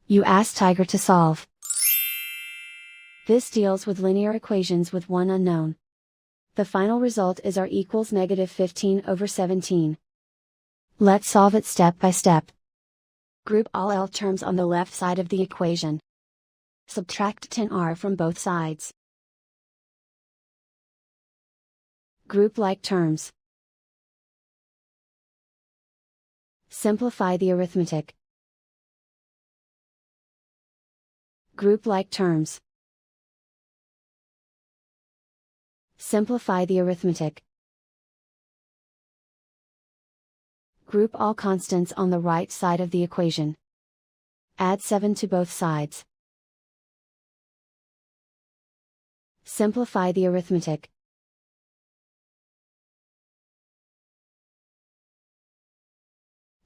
You ask Tiger to solve. This deals with linear equations with one unknown. The final result is r equals -15/17. Let's solve it step by step. Group all L terms on the left side of the equation. Subtract 10r from both sides. Group like terms. Simplify the arithmetic. Group like terms. Simplify the arithmetic. Group all constants on the right side of the equation. Add 7 to both sides. Simplify the arithmetic.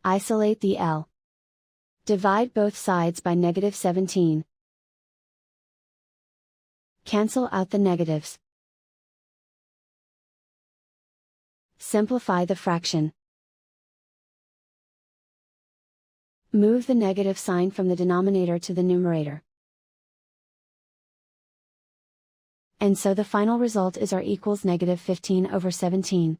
Isolate the L. Divide both sides by -17. Cancel out the negatives. Simplify the fraction. Move the negative sign from the denominator to the numerator. And so the final result is r equals -15/17.